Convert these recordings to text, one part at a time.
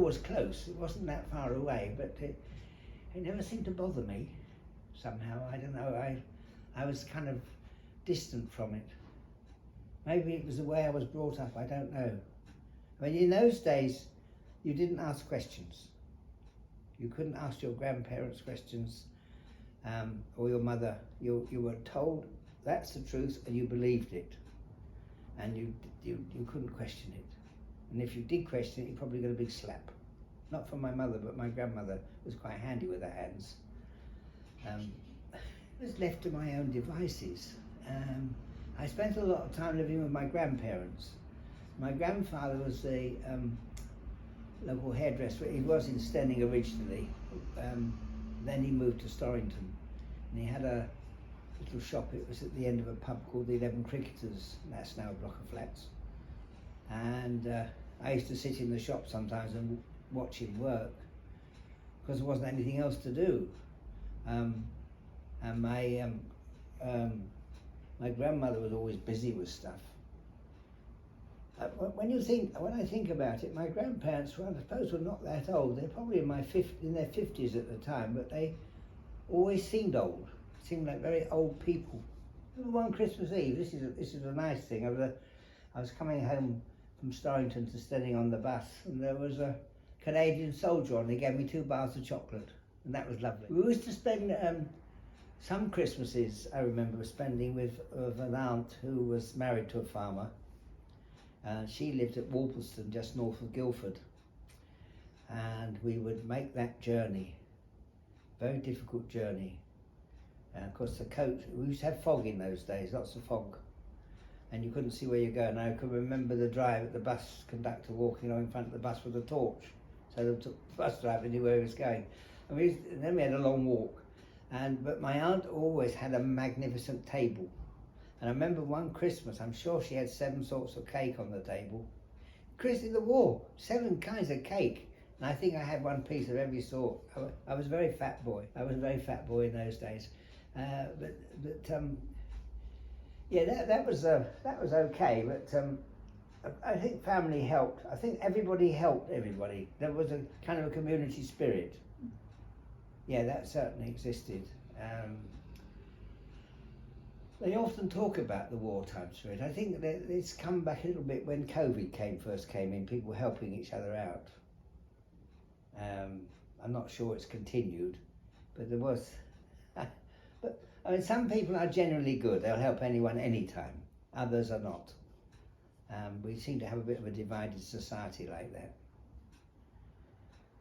always close. It wasn't that far away, but it never seemed to bother me somehow. I don't know. I was kind of distant from it. Maybe it was the way I was brought up. I don't know. I mean, in those days, you didn't ask questions. You couldn't ask your grandparents questions, or your mother. You were told that's the truth, and you believed it, and you couldn't question it. And if you did question it, you probably got a big slap. Not from my mother, but my grandmother was quite handy with her hands. I was left to my own devices. I spent a lot of time living with my grandparents. My grandfather was the local hairdresser. He was in Stenning originally. Then he moved to Storrington, and he had a little shop. It was at the end of a pub called the 11 Cricketers. That's now a block of flats. And I used to sit in the shop sometimes and watch him work, because there wasn't anything else to do. And my grandmother was always busy with stuff. When I think about it, my grandparents were, I suppose, were not that old. They're probably in their 50s at the time, but they always seemed old. Seemed like very old people. One Christmas Eve, this is a nice thing. I was coming home from Storrington to Stenning on the bus, and there was a Canadian soldier on. He gave me 2 bars of chocolate, and that was lovely. We used to spend some Christmases, I remember spending with an aunt who was married to a farmer. She lived at Walpolston, just north of Guildford, and we would make that journey, very difficult journey. And of course we used to have fog in those days, lots of fog, and you couldn't see where you're going. I can remember the drive, the bus conductor walking along in front of the bus with a torch, so the bus driver knew where he was going. And then we had a long walk, but my aunt always had a magnificent table. And I remember one Christmas, I'm sure she had 7 sorts of cake on the table. Chris in the war, 7 kinds of cake. And I think I had 1 piece of every sort. I was a very fat boy. I was a very fat boy in those days. Yeah, that was okay. But I think family helped. I think everybody helped everybody. There was a kind of a community spirit. Yeah, that certainly existed. They often talk about the wartime spirit. I think that it's come back a little bit when COVID first came in, people helping each other out. I'm not sure it's continued, but there was. But I mean, some people are generally good. They'll help anyone anytime. Others are not. We seem to have a bit of a divided society like that.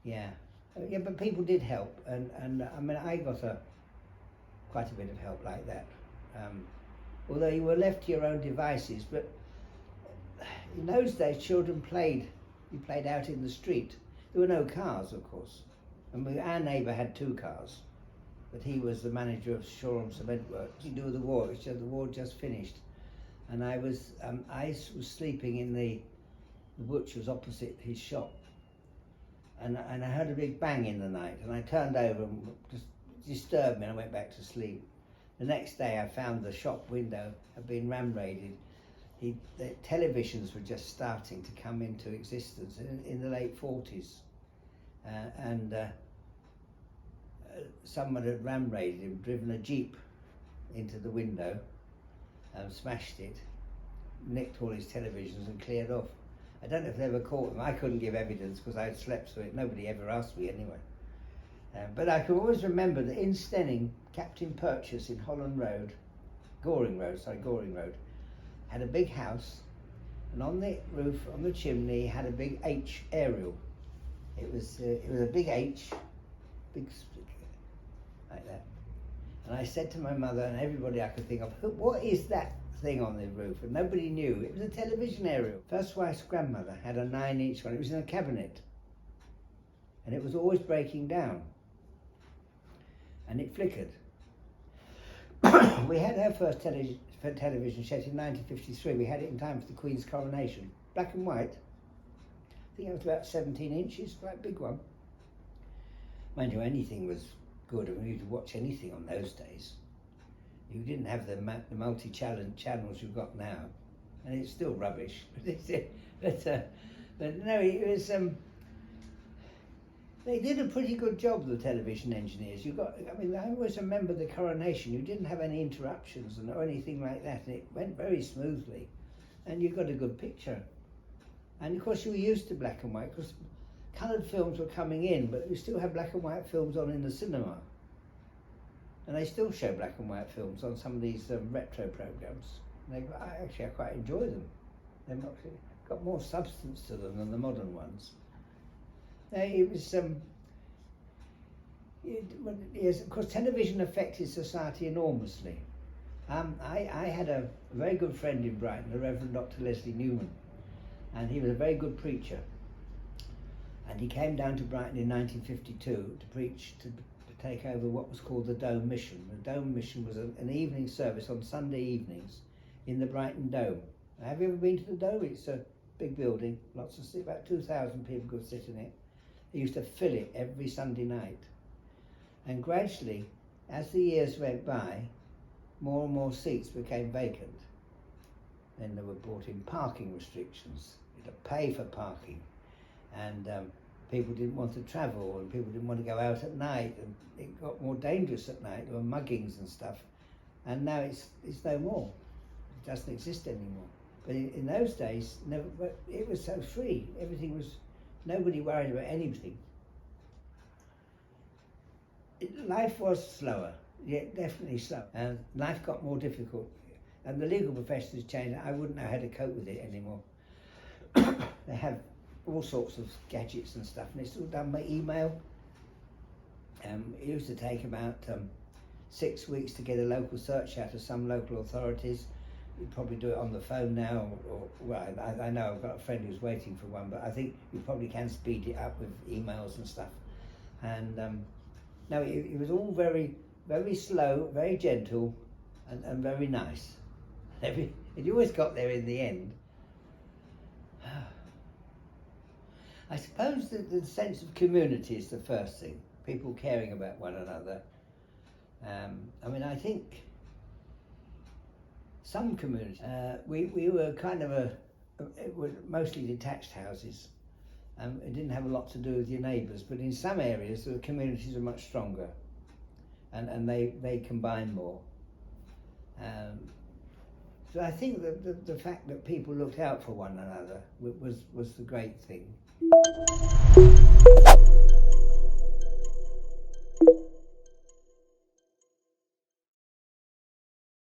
Yeah, but people did help, and I mean, I got quite a bit of help like that. Although you were left to your own devices, but in those days children played out in the street. There were no cars, of course, and our neighbour had 2 cars, but he was the manager of Shoreham Cement Works. He knew the war, the war just finished, and I was sleeping in the butcher's opposite his shop, and I heard a big bang in the night, and I turned over and just disturbed me, and I went back to sleep. The next day I found the shop window had been ram raided. The televisions were just starting to come into existence in the late 40s. And someone had ram raided him, driven a jeep into the window, smashed it, nicked all his televisions and cleared off. I don't know if they ever caught him. I couldn't give evidence because I had slept through it. Nobody ever asked me anyway. But I can always remember that in Stenning, Captain Purchase in Goring Road, had a big house, and on the roof, on the chimney, had a big H aerial. It was a big H, big like that. And I said to my mother and everybody I could think of, what is that thing on the roof? And nobody knew. It was a television aerial. First wife's grandmother had a 9-inch one. It was in a cabinet, and it was always breaking down. And it flickered. We had our first television set in 1953. We had it in time for the Queen's coronation. Black and white. I think it was about 17 inches, quite a big one. Mind you, anything was good. I mean, you could watch anything on those days. You didn't have the multi-channels you've got now, and it's still rubbish. But no, it was. They did a pretty good job, the television engineers. I always remember the coronation. You didn't have any interruptions or anything like that, and it went very smoothly, and you got a good picture. And of course, you were used to black and white because coloured films were coming in, but you still have black and white films on in the cinema, and they still show black and white films on some of these retro programs. I quite enjoy them. They've got more substance to them than the modern ones. Yes, of course, television affected society enormously. I had a very good friend in Brighton, the Reverend Dr. Leslie Newman, and he was a very good preacher. And he came down to Brighton in 1952 to preach, to take over what was called the Dome Mission. The Dome Mission was an evening service on Sunday evenings in the Brighton Dome. Have you ever been to the Dome? It's a big building, about 2,000 people could sit in it. They used to fill it every Sunday night. And gradually, as the years went by, more and more seats became vacant. Then there were brought in parking restrictions. You had to pay for parking. And people didn't want to travel, and people didn't want to go out at night, and it got more dangerous at night. There were muggings and stuff. And now it's no more. It doesn't exist anymore. But in those days, it was so free. Nobody worried about anything. Life was slower, yeah, definitely slow. And life got more difficult. And the legal profession has changed. I wouldn't know how to cope with it anymore. They have all sorts of gadgets and stuff, and it's all done by email. It used to take about 6 weeks to get a local search out of some local authorities. You'd probably do it on the phone now, I know I've got a friend who's waiting for one, but I think you probably can speed it up with emails and stuff. And no, it was all very, very slow, very gentle, and very nice. It always got there in the end. I suppose that the sense of community is the first thing, people caring about one another. I think some communities, we were kind of it were mostly detached houses. It didn't have a lot to do with your neighbours, but in some areas the communities are much stronger, and they combine more. So I think that the fact that people looked out for one another was the great thing.